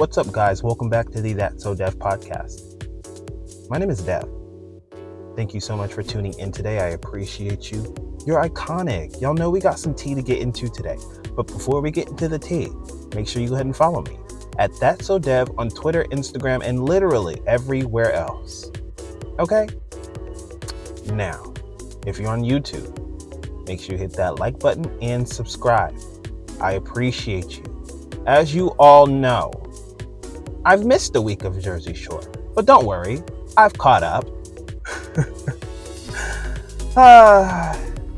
What's up, guys? Welcome back to the That Sowdev podcast. My name is Dev. Thank you so much for tuning in today. I appreciate you. You're iconic. Y'all know we got some tea to get into today. But before we get into the tea, make sure you go ahead and follow me at That Sowdev on Twitter, Instagram, and literally everywhere else. Okay? Now, if you're on YouTube, make sure you hit that like button and subscribe. I appreciate you. As you all know, I've missed a week of Jersey Shore, but don't worry, I've caught up.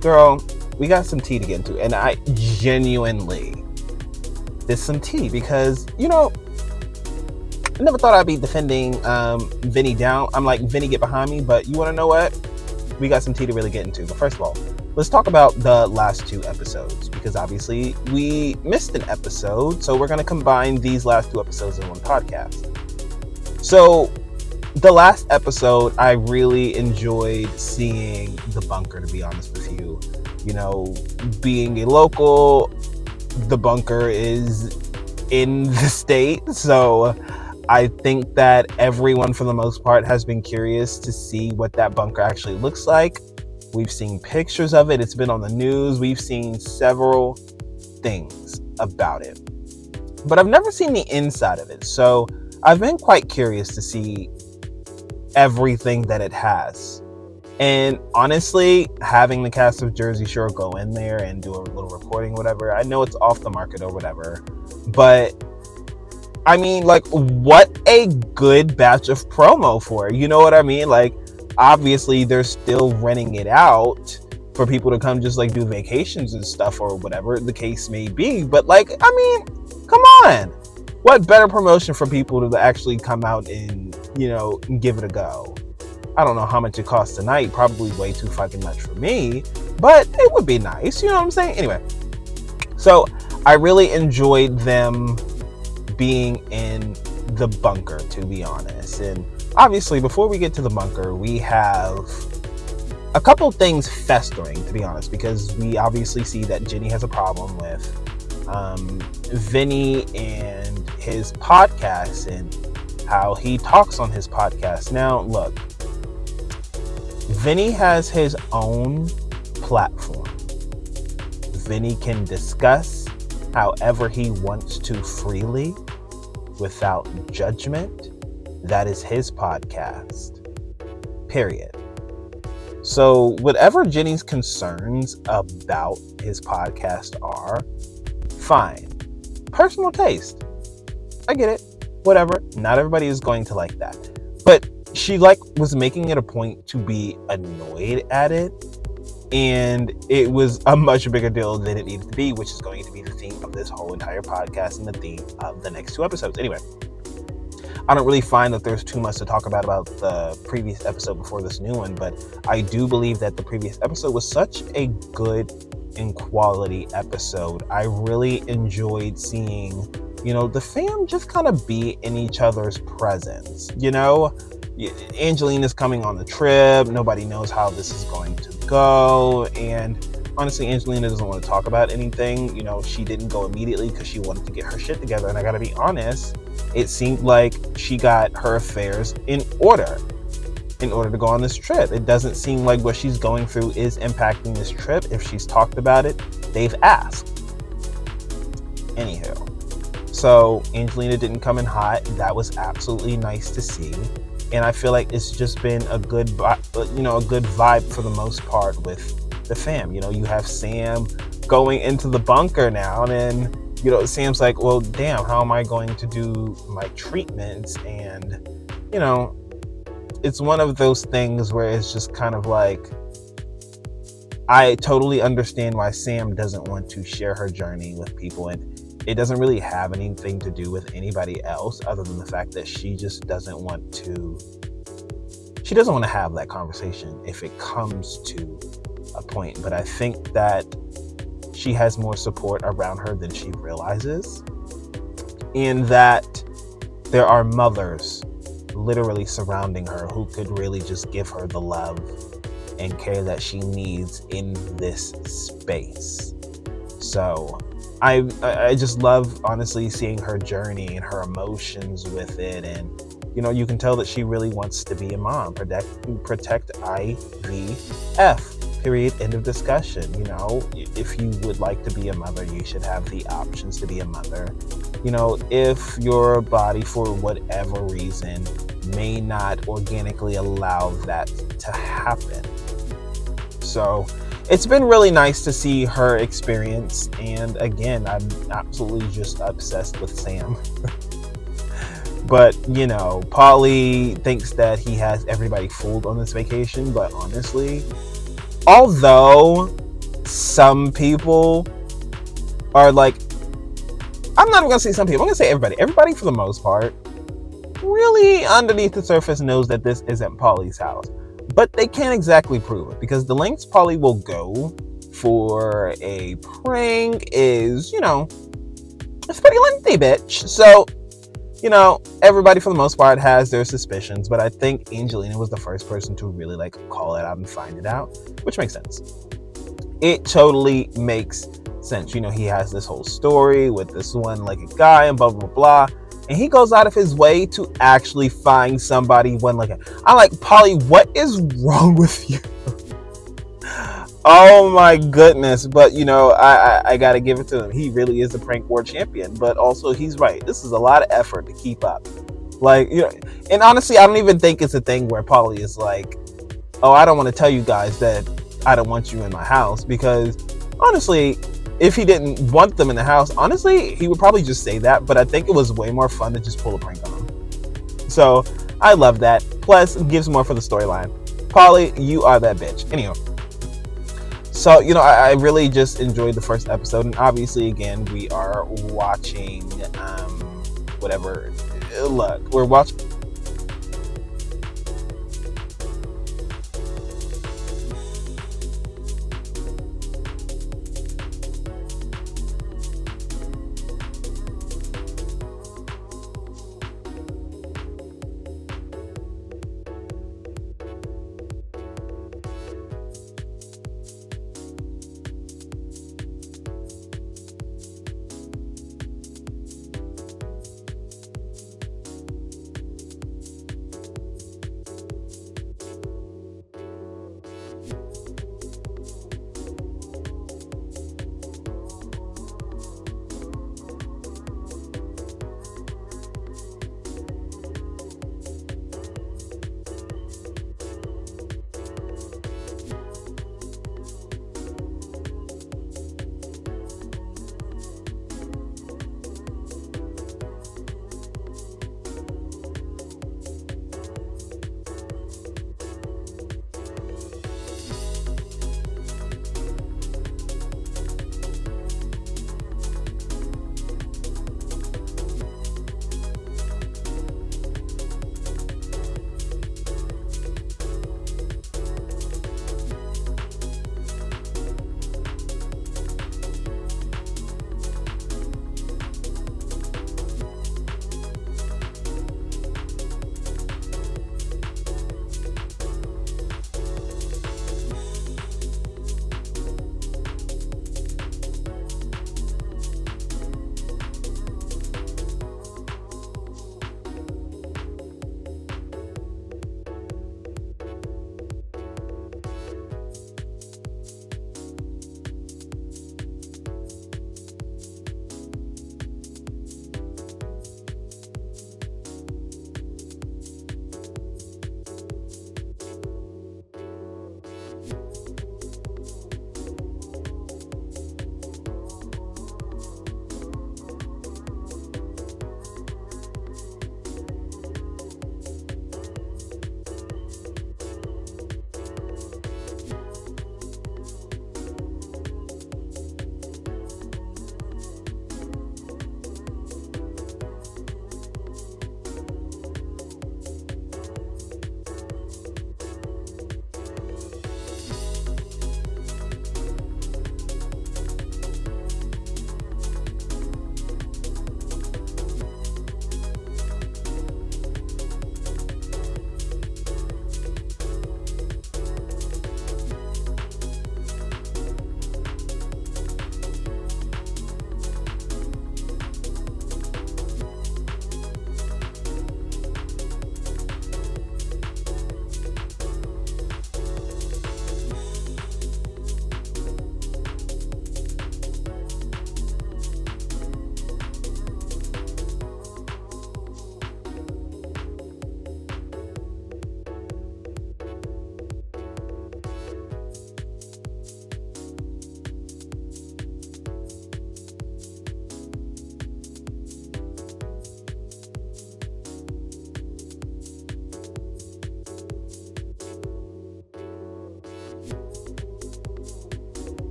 Girl, we got some tea to get into, and I genuinely, there's some tea because, I never thought I'd be defending Vinny down. I'm like, Vinny, get behind me, but you want to know what? We got some tea to really get into. But first of all, let's talk about the last two episodes, because obviously we missed an episode, so we're going to combine these last two episodes in one podcast. So the last episode, I really enjoyed seeing the bunker, to be honest with you. Being a local, the bunker is in the state, so I think that everyone, for the most part, has been curious to see what that bunker actually looks like. We've seen pictures of it. It's been on the news. We've seen several things about it. But I've never seen the inside of it. So I've been quite curious to see everything that it has. And honestly, having the cast of Jersey Shore go in there and do a little reporting, whatever, I know it's off the market or whatever. But I mean, what a good batch of promo for it. You know what I mean? Obviously, they're still renting it out for people to come just do vacations and stuff or whatever the case may be. But come on. What better promotion for people to actually come out and, give it a go? I don't know how much it costs tonight. Probably way too fucking much for me. But it would be nice. You know what I'm saying? Anyway. So I really enjoyed them being in the bunker, to be honest. And obviously, before we get to the bunker, we have a couple things festering, to be honest, because we obviously see that Jenny has a problem with Vinny and his podcast and how he talks on his podcast. Now, look, Vinny has his own platform. Vinny can discuss however he wants to freely, without judgment. That is his podcast. Period. So whatever Jenny's concerns about his podcast are, fine. Personal taste. I get it. Whatever. Not everybody is going to like that. But she was making it a point to be annoyed at it. And it was a much bigger deal than it needed to be, which is going to be the theme of this whole entire podcast and the theme of the next two episodes. Anyway, I don't really find that there's too much to talk about the previous episode before this new one, but I do believe that the previous episode was such a good and quality episode. I really enjoyed seeing, the fam just kind of be in each other's presence. Angelina's coming on the trip. Nobody knows how this is going to go. And honestly, Angelina doesn't want to talk about anything. She didn't go immediately because she wanted to get her shit together. And I got to be honest, it seemed like she got her affairs in order to go on this trip. It doesn't seem like what she's going through is impacting this trip. If she's talked about it, they've asked. Anywho, so Angelina didn't come in hot. That was absolutely nice to see. And I feel like it's just been a good vibe for the most part with the fam. You have Sam going into the bunker now, and Sam's like, well, damn, how am I going to do my treatments? And, it's one of those things where it's just kind of I totally understand why Sam doesn't want to share her journey with people. And it doesn't really have anything to do with anybody else other than the fact that she just doesn't want to have that conversation if it comes to a point. But I think that she has more support around her than she realizes, in that there are mothers literally surrounding her who could really just give her the love and care that she needs in this space. So I just love, honestly, seeing her journey and her emotions with it. And, you can tell that she really wants to be a mom. Protect IVF, period, end of discussion. If you would like to be a mother, you should have the options to be a mother. If your body, for whatever reason, may not organically allow that to happen. So it's been really nice to see her experience. And again, I'm absolutely just obsessed with Sam. But, Paulie thinks that he has everybody fooled on this vacation. But honestly, although some people are like, I'm not even going to say some people, I'm going to say everybody. Everybody, for the most part, really underneath the surface knows that this isn't Paulie's house. But they can't exactly prove it, because the lengths Paulie will go for a prank is, it's pretty lengthy, bitch. So, everybody for the most part has their suspicions, but I think Angelina was the first person to really call it out and find it out, which makes sense. It totally makes sense. He has this whole story with this one-legged guy and blah, blah, blah. And he goes out of his way to actually find somebody one-legged. I'm like, Paulie, what is wrong with you? Oh my goodness. But, I got to give it to him. He really is a prank war champion. But also, he's right. This is a lot of effort to keep up. And honestly, I don't even think it's a thing where Paulie is like, oh, I don't want to tell you guys that I don't want you in my house. Because, honestly, if he didn't want them in the house, honestly, he would probably just say that. But I think it was way more fun to just pull a prank on him. So, I love that. Plus, it gives more for the storyline. Paulie, you are that bitch. Anyhow. So, I really just enjoyed the first episode. And obviously, again, we are watching, whatever. Look, we're watching